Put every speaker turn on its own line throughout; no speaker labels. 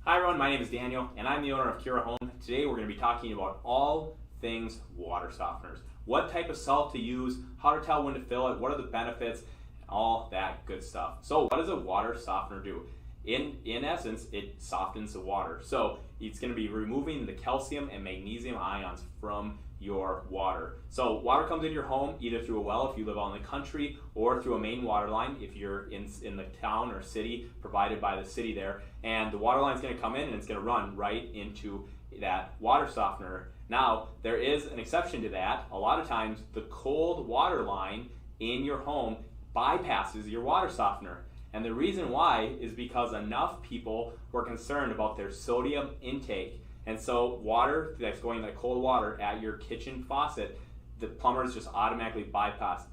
Hi everyone, my name is Daniel and I'm the owner of Kura Home. Today we're going to be talking about all things water softeners. What type of salt to use, how to tell when to fill it, what are the benefits, and all that good stuff. So what does a water softener do? In essence, it softens the water. So it's going to be removing the calcium and magnesium ions from your water. So water comes into your home either through a well if you live out in the country, or through a main water line if you're in the town or city provided by the city there. And the water line is going to come in and it's going to run right into that water softener. Now, there is an exception to that. A lot of times the cold water line in your home bypasses your water softener. And the reason why is because enough people were concerned about their sodium intake. And so water that's going like cold water at your kitchen faucet, the plumbers just automatically bypass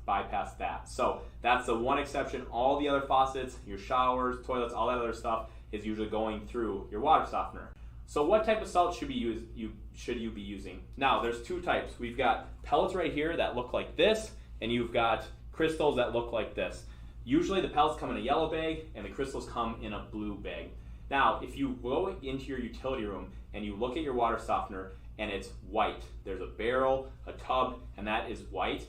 that. So that's the one exception. All the other faucets, your showers, toilets, all that other stuff is usually going through your water softener. So what type of salt should you be using? Now there's two types. We've got pellets right here that look like this, and you've got crystals that look like this. Usually the pellets come in a yellow bag and the crystals come in a blue bag. Now, if you go into your utility room and you look at your water softener and it's white, there's a barrel, a tub, and that is white,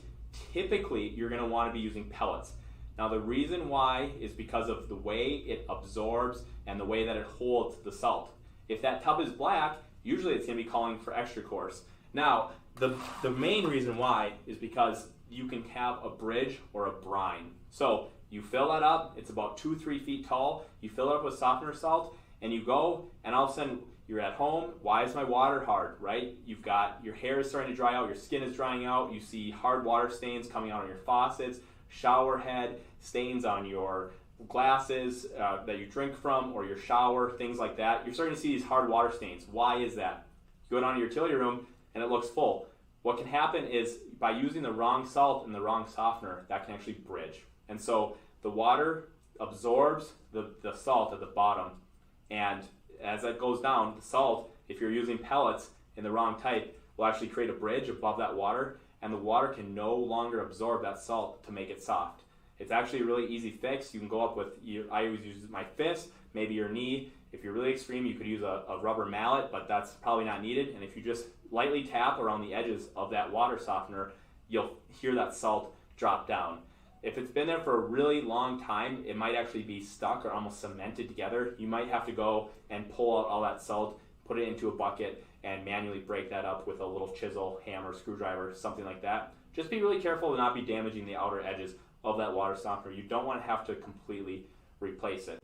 typically you're going to want to be using pellets. Now, the reason why is because of the way it absorbs and the way that it holds the salt. If that tub is black, usually it's going to be calling for extra coarse. Now, the main reason why is because you can have a bridge or a brine. So you fill that up, it's about 2-3 feet tall, you fill it up with softener salt, and you go, and all of a sudden you're at home. Why is my water hard, right? You've got, your hair is starting to dry out, your skin is drying out, you see hard water stains coming out on your faucets, shower head, stains on your glasses that you drink from, or your shower, things like that. You're starting to see these hard water stains. Why is that? You go down to your utility room and it looks full. What can happen is by using the wrong salt and the wrong softener, that can actually bridge. And so the water absorbs the salt at the bottom, and as it goes down, the salt, if you're using pellets in the wrong type, will actually create a bridge above that water, and the water can no longer absorb that salt to make it soft. It's actually a really easy fix. You can go up with, I always use my fist, maybe your knee. If you're really extreme, you could use a rubber mallet, but that's probably not needed. And if you just lightly tap around the edges of that water softener, you'll hear that salt drop down. If it's been there for a really long time, it might actually be stuck or almost cemented together. You might have to go and pull out all that salt, put it into a bucket, and manually break that up with a little chisel, hammer, screwdriver, something like that. Just be really careful to not be damaging the outer edges of that water softener. You don't want to have to completely replace it.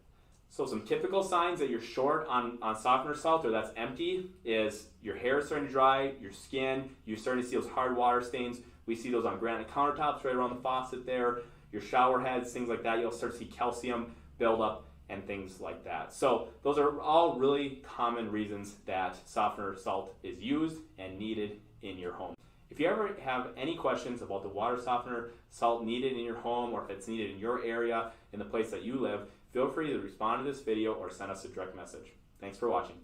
So some typical signs that you're short on softener salt or that's empty is your hair is starting to dry, your skin, you're starting to see those hard water stains. We see those on granite countertops right around the faucet there, your shower heads, things like that. You'll start to see calcium buildup and things like that. So those are all really common reasons that softener salt is used and needed in your home. If you ever have any questions about the water softener salt needed in your home, or if it's needed in your area, in the place that you live, feel free to respond to this video or send us a direct message. Thanks for watching.